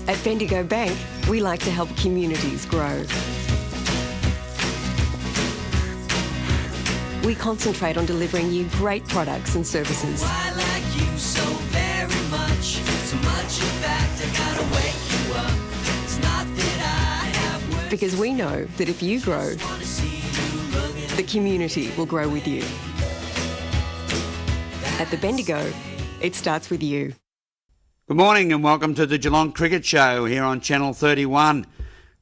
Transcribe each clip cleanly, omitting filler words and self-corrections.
At Bendigo Bank, we like to help communities grow. We concentrate on delivering you great products and services. I like you so very much. So much, in fact, I gotta wake you up. It's not that I have words. Because we know that if you grow, Wanna see you looking the community will grow with you. At the Bendigo, it starts with you. Good morning and welcome to the Geelong Cricket Show here on Channel 31.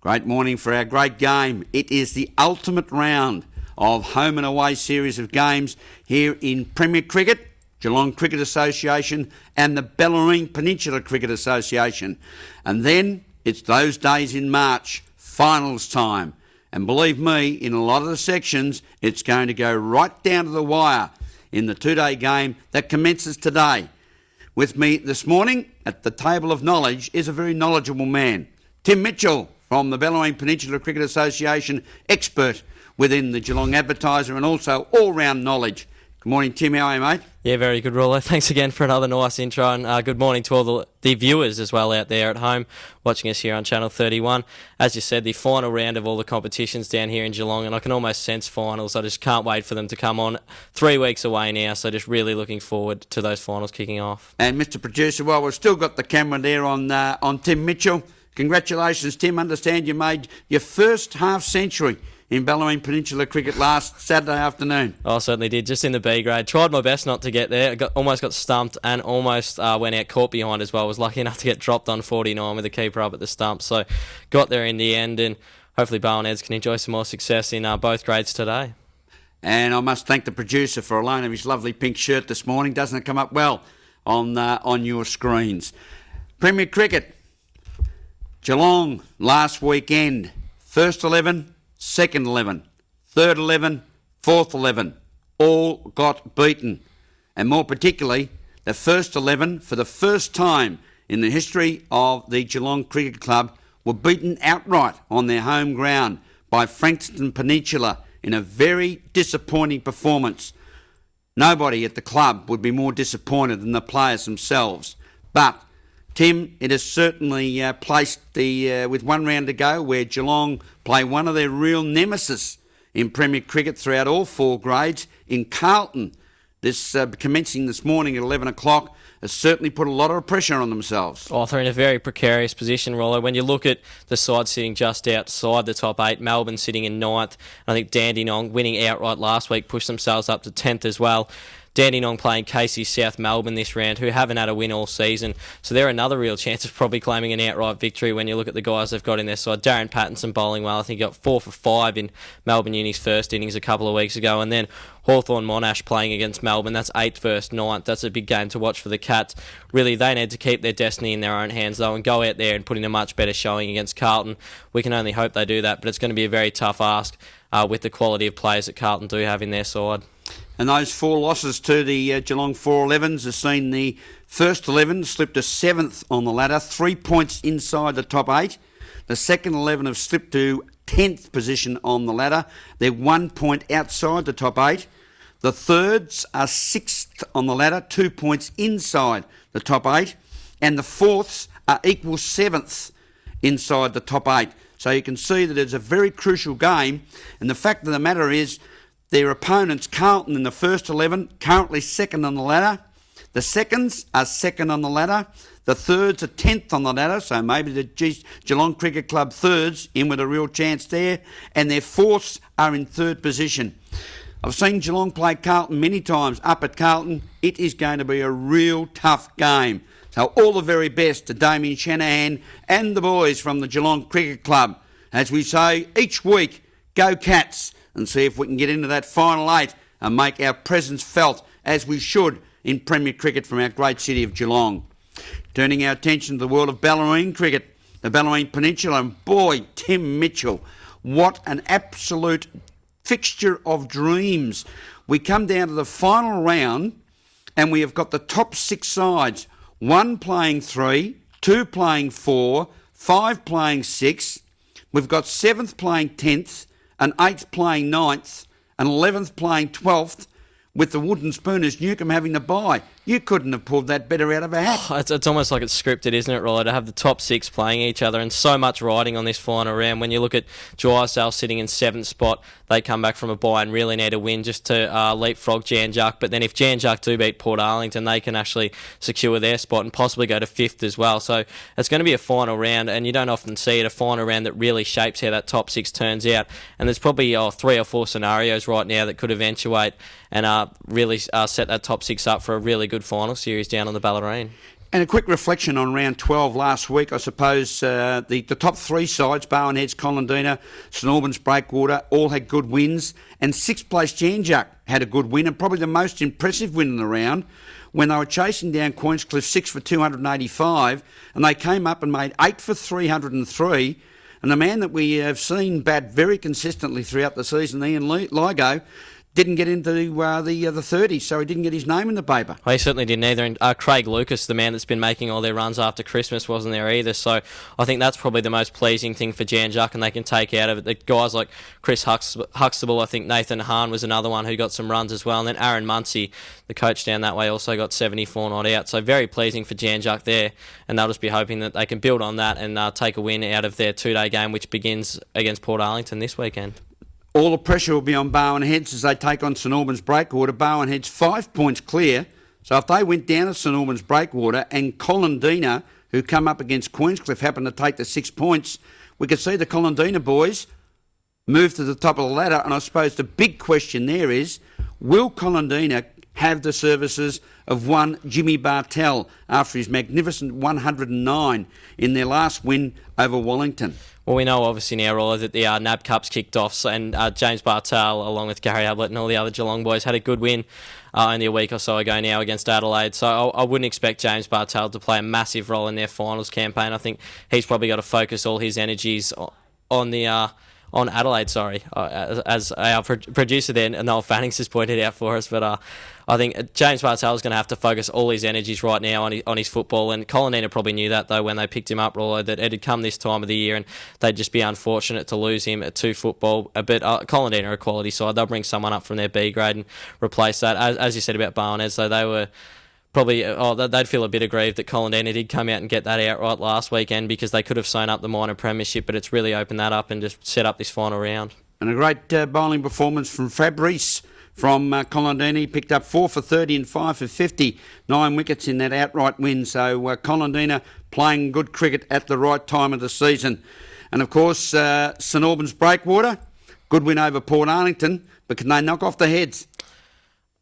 Great morning for our great game. It is the ultimate round of home and away series of games here in Premier Cricket, Geelong Cricket Association and the Bellarine Peninsula Cricket Association. And then it's those days in March, finals time. And believe me, in a lot of the sections, it's going to go right down to the wire in the two-day game that commences today. With me this morning at the table of knowledge is a very knowledgeable man, Tim Mitchell from the Bellarine Peninsula Cricket Association, expert within the Geelong Advertiser and also all-round knowledge. Good morning, Tim. How are you, mate? Yeah, very good, Rollo. Thanks again for another nice intro, and good morning to all the viewers as well out there at home watching us here on Channel 31. As you said, the final round of all the competitions down here in Geelong, and I can almost sense finals. I just can't wait for them to come on. 3 weeks away now, so just really looking forward to those finals kicking off. And Mr. Producer, well, we've still got the camera there on Tim Mitchell. Congratulations, Tim. Understand you made your first half-century in Bellarine Peninsula Cricket last Saturday afternoon. I certainly did, just in the B grade. Tried my best not to get there. Almost got stumped and almost went out caught behind as well. Was lucky enough to get dropped on 49 with the keeper up at the stump. So got there in the end, and hopefully Bowen Eds can enjoy some more success in both grades today. And I must thank the producer for a loan of his lovely pink shirt this morning. Doesn't it come up well on your screens? Premier Cricket, Geelong last weekend, first 11, second 11, third 11, fourth 11, all got beaten. And more particularly, the first 11, for the first time in the history of the Geelong Cricket Club, were beaten outright on their home ground by Frankston Peninsula in a very disappointing performance. Nobody at the club would be more disappointed than the players themselves. But Tim, it has certainly placed with one round to go where Geelong play one of their real nemesis in Premier Cricket throughout all four grades in Carlton. This commencing this morning at 11 o'clock has certainly put a lot of pressure on themselves. Oh, they're in a very precarious position, Rollo. When you look at the side sitting just outside the top 8, Melbourne sitting in 9th, I think Dandenong winning outright last week pushed themselves up to 10th as well. Dandenong playing Casey South Melbourne this round, who haven't had a win all season. So they're another real chance of probably claiming an outright victory when you look at the guys they've got in their side. Darren Pattinson bowling well. I think he got 4 for 5 in Melbourne Uni's first innings a couple of weeks ago. And then Hawthorn Monash playing against Melbourne. That's 8th versus 9th. That's a big game to watch for the Cats. Really, they need to keep their destiny in their own hands, though, and go out there and put in a much better showing against Carlton. We can only hope they do that, but it's going to be a very tough ask with the quality of players that Carlton do have in their side. And those 4 losses to the Geelong 411s have seen the first 11 slip to 7th on the ladder, 3 points inside the top 8. The second 11 have slipped to 10th position on the ladder. They're 1 point outside the top 8. The thirds are 6th on the ladder, 2 points inside the top 8. And the fourths are equal 7th inside the top 8. So you can see that it's a very crucial game. And the fact of the matter is, their opponents, Carlton in the first 11, currently second on the ladder. The seconds are second on the ladder. The thirds are 10th on the ladder, so maybe the Geelong Cricket Club thirds in with a real chance there. And their fourths are in third position. I've seen Geelong play Carlton many times up at Carlton. It is going to be a real tough game. So all the very best to Damien Shanahan and the boys from the Geelong Cricket Club. As we say each week, go Cats, and see if we can get into that final 8 and make our presence felt as we should in Premier Cricket from our great city of Geelong. Turning our attention to the world of Bellarine Cricket, the Bellarine Peninsula, and boy, Tim Mitchell, what an absolute fixture of dreams. We come down to the final round and we have got the top 6 sides, 1 playing 3, 2 playing 4, 5 playing 6. We've got 7th playing 10th, and 8th playing 9th, and 11th playing 12th, with the Wooden Spooners Newcombe having the bye. You couldn't have pulled that better out of a hat. It's almost like it's scripted, isn't it, Rollo, to have the top six playing each other, and so much riding on this final round. When you look at Drysdale sitting in 7th spot, they come back from a bye and really need a win just to leapfrog Jan Juck. But then if Jan Juck do beat Port Arlington, they can actually secure their spot and possibly go to 5th as well. So it's going to be a final round, and you don't often see it, a final round that really shapes how that top six turns out. And there's probably 3 or 4 scenarios right now that could eventuate and really set that top six up for a really good final series down on the Ballerine. And a quick reflection on round 12 last week, I suppose the top 3 sides, Bowen Heads, Colandina, St Albans, Breakwater, all had good wins. And 6th place Jan Juck had a good win, and probably the most impressive win in the round when they were chasing down Queenscliff 6 for 285, and they came up and made 8 for 303. And the man that we have seen bat very consistently throughout the season, Ian Ligo, didn't get into the 30s, so he didn't get his name in the paper. Well, he certainly didn't either. And Craig Lucas, the man that's been making all their runs after Christmas, wasn't there either. So I think that's probably the most pleasing thing for Jan Juck, and they can take out of it. The guys like Chris Huxtable, I think Nathan Hahn was another one who got some runs as well. And then Aaron Muncie, the coach down that way, also got 74 not out. So very pleasing for Jan Juck there. And they'll just be hoping that they can build on that and take a win out of their 2-day game, which begins against Port Arlington this weekend. All the pressure will be on Bowen Heads as they take on St Albans Breakwater. Bowen Heads 5 points clear. So if they went down to St Albans Breakwater and Colandina, who come up against Queenscliff, happen to take the 6 points, we could see the Colandina boys move to the top of the ladder. And I suppose the big question there is, will Colandina have the services of one Jimmy Bartell after his magnificent 109 in their last win over Wellington? Well, we know obviously now, Rollo, that the NAB Cup's kicked off, and James Bartel, along with Gary Ablett and all the other Geelong boys, had a good win only a week or so ago now against Adelaide. So I wouldn't expect James Bartel to play a massive role in their finals campaign. I think he's probably got to focus all his energies on Adelaide, as our producer there, Noel Fannings, has pointed out for us. But I think James Bartel is going to have to focus all his energies right now on his football. And Colandina probably knew that, though, when they picked him up, Rollo, that it had come this time of the year and they'd just be unfortunate to lose him to football. But Colandina are a quality side. They'll bring someone up from their B grade and replace that. As you said about Bowen, though, they were probably they'd feel a bit aggrieved that Colandina did come out and get that outright last weekend, because they could have sewn up the minor premiership, but it's really opened that up and just set up this final round. And a great bowling performance from Fabrice from Colandina. He picked up 4 for 30 and 5 for 50, 9 wickets in that outright win. So Colandina playing good cricket at the right time of the season. And of course, St Albans Breakwater, good win over Port Arlington, but can they knock off the Heads?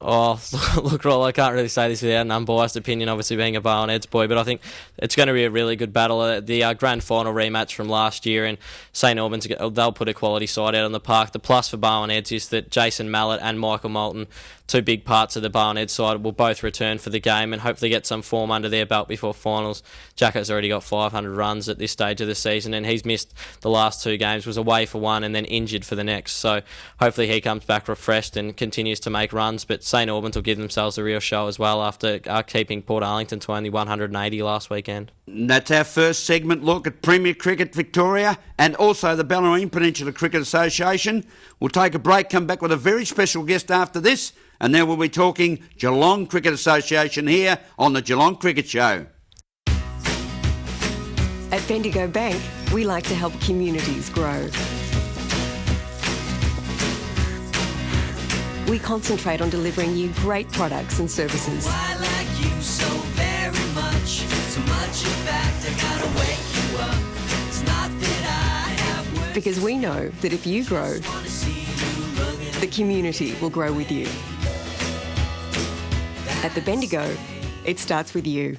Oh, look, Rollo, I can't really say this without an unbiased opinion, obviously being a Bowen Heads boy, but I think it's going to be a really good battle. The grand final rematch from last year, and St Albans, they'll put a quality side out on the park. The plus for Bowen Heads is that Jason Mallett and Michael Moulton, 2 big parts of the Bowen Heads side, will both return for the game and hopefully get some form under their belt before finals. Jacko's already got 500 runs at this stage of the season, and he's missed the last 2 games, was away for 1 and then injured for the next. So hopefully he comes back refreshed and continues to make runs, but St Albans will give themselves a real show as well after keeping Port Arlington to only 180 last weekend. That's our first segment look at Premier Cricket Victoria and also the Ballerine Peninsula Cricket Association. We'll take a break, come back with a very special guest after this, and then we'll be talking Geelong Cricket Association here on the Geelong Cricket Show. At Bendigo Bank, we like to help communities grow. We concentrate on delivering you great products and services. I like you so very much. So much, in fact, I gotta wake you up. It's not that I have words. Because we know that if you grow, Wanna see you looking the community will grow with you. At the Bendigo, it starts with you.